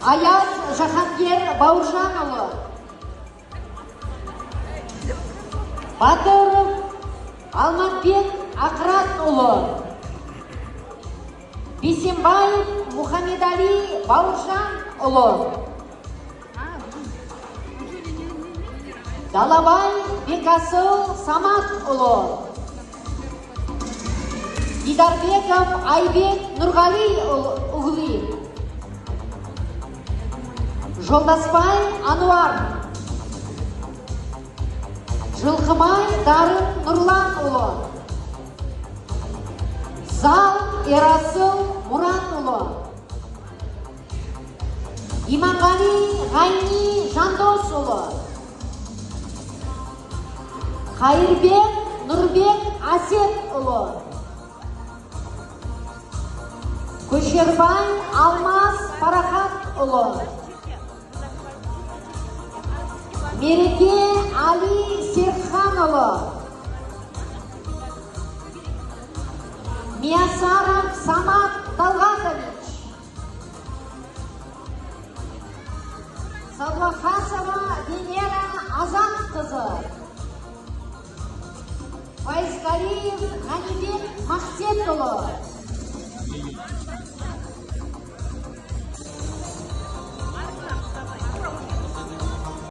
Аяз Жахангер Бауыржанұлы. Батыров Алматбек Ақыратұлы. Бейсенбаев Мұхамедали Бауыржанұлы. Далабай Бекасыл Саматұлы. Дидарбеков Айбек Нұрғалиұлы. Жолдасбай Ануар. Жылқымай Дарын Нұрланұлы. Зал Ерасыл Мұратұлы. Иманғали Ғайни Жандосұлы. Қайырбек Нұрбек Асетұлы. Көшербай Алмас Парахатұлы. Мереке Али Серханұлы. Миясаров Самат Талғатович. Садуақасова Венера Азатқызы. Файзғалиев Ғанибек Мақсетұлы.